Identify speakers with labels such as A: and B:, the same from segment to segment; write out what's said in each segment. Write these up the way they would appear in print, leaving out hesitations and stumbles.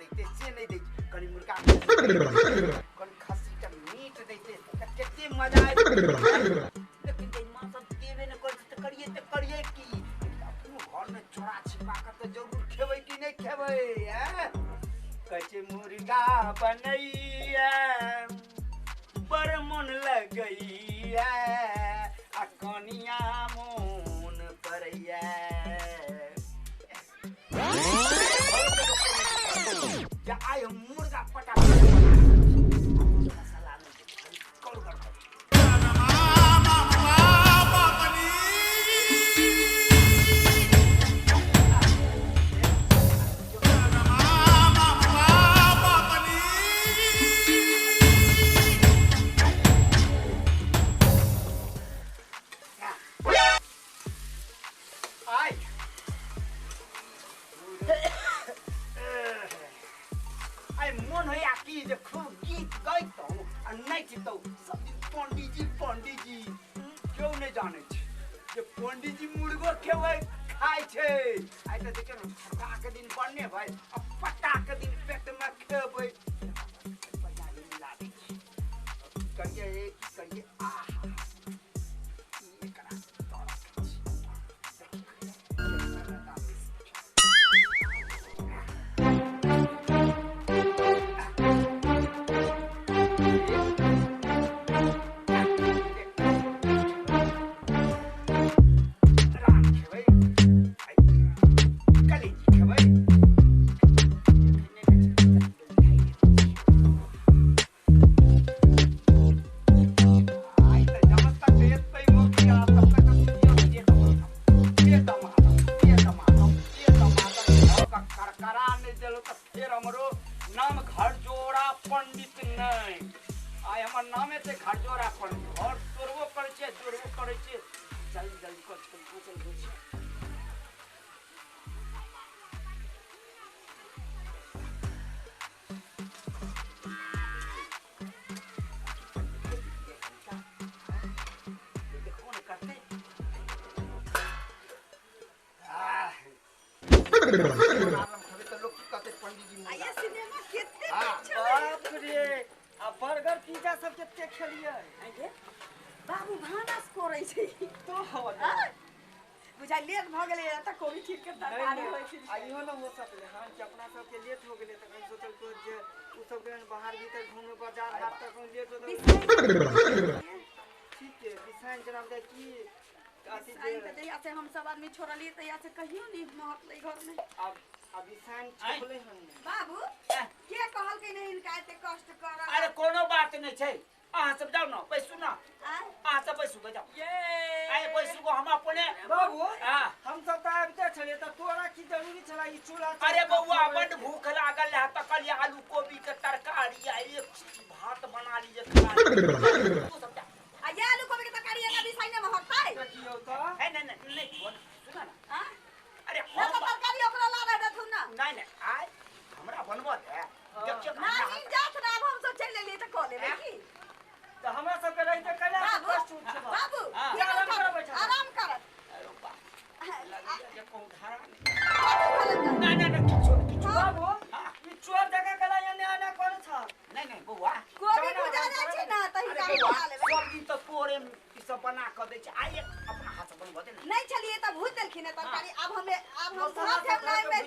A: देते से नहीं दे कनी मुर्गा कनी खस्सी का मीट देते कितने मजा आए लेकिन जे मां सब देवे न कर त करिए की अपनो घर में छोरा छिपा कर तो जरूर खेबै कि नहीं खेबै हैं कचे मुर्गा बनैया बर मन लगैया आ कनिया मोन परैया जा आय मुर्गा पटा मसाला नहीं कौन कर पंडित जी मुर्गो खेबै खाइ छै आइ त देखियौ न फटा के दिन पड़ने भाई अब फटा के दिन पेट में खेबै बढ़िया दिन लागे करिए आहा ये करा बर्गर पिज्जा सब केते खेलिए
B: बाबू भानस करे छै
A: तो हो
B: बुझा लेट भ गेलै त कोबी ठीक के तरकारी होय छै
A: आइयो न हो सकले हां कि अपना सब के लेट हो गेलै त हम सोचल को जे उ सब के बाहर भीतर घूमे बाजार हाट तक लेट हो ठीक है बिसाइन जनाब दे की आती जे
B: तैया से हम सब आदमी छोड़लिए तैया से कहियो नहीं महक ले घर में
A: अब बिसाइन छोड़ले हम
B: बाबू के कहल के नहीं इनका एते कष्ट कर
A: अरे कोनो बात नहीं छै अहाँ सब जाओ ना पैसू ना अहाँ सब पैसू के जाओ ये आए पैसू को हम अपने बाबू हां हम सब त आबते छले त तोरा की जरूरी छला ई चूल्हा अरे बउआ बड भूख लागल है त कल आलू कोबी के तरकारी आ एक भात बना लीजिए खा तू सब जा
B: आ ये आलू कोबी के तरकारी एना बिसाई ने महकतै
A: कियो त है नहीं सुना ना
B: हां
A: अरे
B: हम तरकारी ओकरा ला रहे थु ना
A: नहीं आय हमरा बनबो दे देखियो
B: ना इन जात ना हम सब चल लेलिए त क लेबे की
A: त हमरा सब के रहिते कला कष्ट उठ छै
B: बाबू आराम कर
A: अरे बा लगी जे कोन धारा
B: ना
A: ना किछो
B: बाबू
A: ई चोर जगह कला या आना कोन छ नहीं बउआ
B: कोबी बुझा जाय छै ना तही का बना लेबे
A: सब दिन त तोरे ई सब बना क दै छै आइ अपना हाथ से बनबो दे
B: नहीं चलिए त भूज देलखिन तरकारी अब हम हाथ में में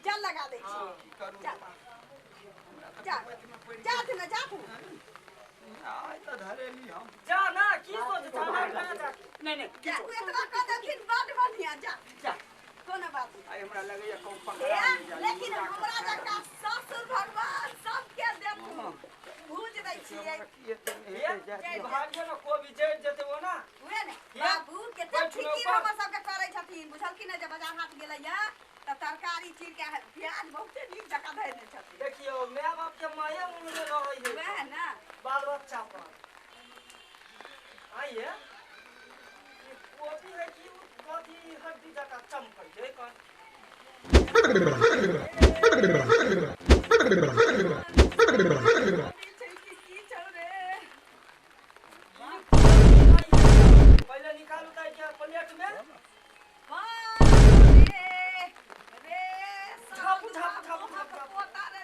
B: जल लगा दै छी
A: करू
B: जा
A: आइ त धरेली हम
C: जा ना की सोच जाना ना जा
A: नहीं
B: जा एतना क देलखिन बड बढ़िया जा कोनो बात
A: आई हमरा लगैया कौन
B: नहीं
A: पकड़ा
B: लेकिन हमरा जका ससुर भगवान सब के देखू भूज दै छियै
C: ये भाग्य न कोबी जड़ जते हो ना
B: हुए ने बाबू केते फिकिर हम सब के करै छथिन बुझल कि न जे बाजार हाट गेलैया त तरकारी चीर के प्याज बहुते नीक जका धै दे छथिन
C: देखियो माय बाप के माया मुंह में रहै है
B: हुए ना
C: बाल बच्चा पर आइए ये कोबी है कि कथी हड्डी जका चमकै छै कौन पहले निकालू त क्या प्लेट में
B: रे
C: छाप
B: पोता रे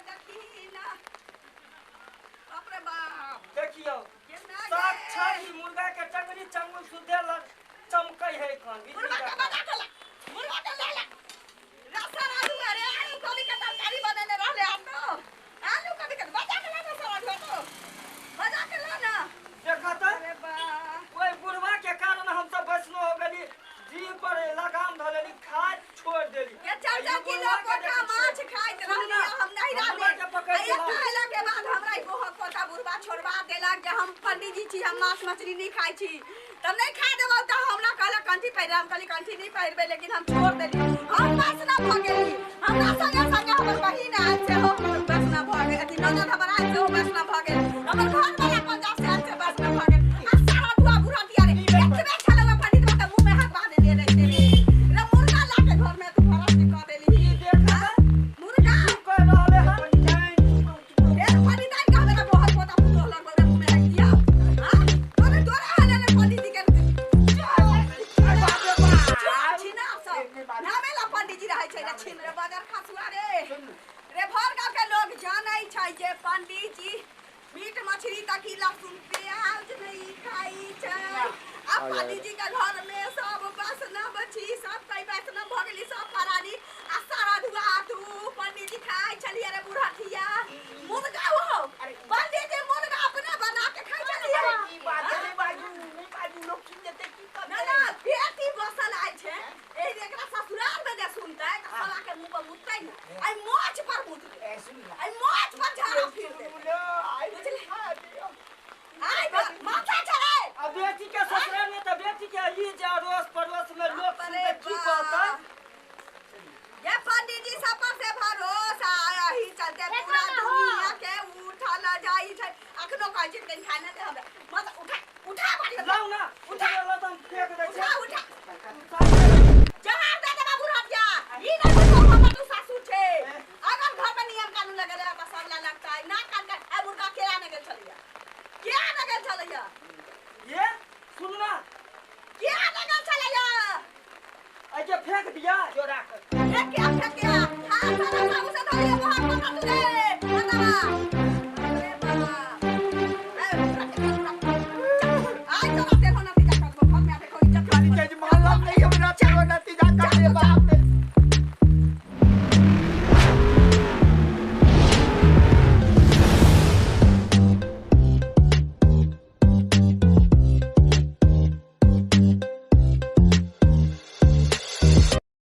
C: बेटी मुर्गा के टंगरी चंगुल सुधे लग चमकै है कान
B: मुर्गा के बना के मुर्गा के ले रसा आलू अरे आलू कभी के तरकारी बनेले रहले हम तो आलू कभी के बजा के ला रसा आलू तो बजा के ला ना
C: देखा त
B: अरे बा
C: ओए बुढ़वा के कारण हम सब वैष्णव हो गली जी पर लगाम धलेली खाद छोड़ देली
B: ये 4-4 किलो कोटा माछ खाइत रहली हम नहीं रहले ये खाइला के बाद हमरा ई बहुत कोटा बुढ़वा छोड़वा देलक जे हम पंडित जी छी हम माछ मछली नहीं खाइ छी तब नहीं खा देबो त हमरा कहला कंठी पहिर हम कहली कंठी नहीं पहिरबे लेकिन हम छोड़ देली हम वैष्णव भ गेली हमरा संगे संगे हमर बहिन आयल से हो वैष्णव भ गेल अथी ननद हमर आयल से हो वैष्णव भ गेल हमर घर वाला 50 से आयल से वैष्णव भ गेल आ सारा बुआ बुढ़ा तिया रे एकबे छलवा पंडित बा मुंह में हाथ बांध दे रहे रे रे मुर्गा लाके घर में तू भरत के कर देली देखा मुर्गा
C: कह रहले हम
B: ए पंडित आई का मेरा बहुत पोता पुतो लग रे मुंह में रख दिया हां तोरे हले ने पंडित जी के छिना सब नामेला पंडित जी रहै छै रे छिन रे बाजार खसुआ रे रे भर गांव के लोग जानै छै जे पंडित जी मीट मछली तक लहसुन प्याज नहीं खाई छै आ पंडित जी के घर में सब वैष्णव छी सब कई वैष्णव भ गेली सब परानी आ सारा दुआ तू पंडित जी खाई छलिए रे बुढ़ाठिया मुर्गा हो पंडित जी मुर्गा अपने बना के खाई छलिए
A: की बात है बाजू लोग सुन जेते की कर
B: ना ना बेटी बसल आइ छै ए एकरा ससुराल में जे सुनतै त साला के मुंह पर मुतै न आई मोछ पर मुतै आई मोछ पर झाड़ा फिर दे आई माथा चढ़े
C: अब बेटी के ससुराल में तो बेटी के ई जे अड़ोस पड़ोस में लोग सुनते की कहता
B: ये पंडित जी सब पर से भरोसा यही चलते पूरा दुनिया के उठल जाई छै अखनो कहै छै कहीं खाना दे हमरा मत उठा बाड़ी
C: लाओ ना उठा लो तो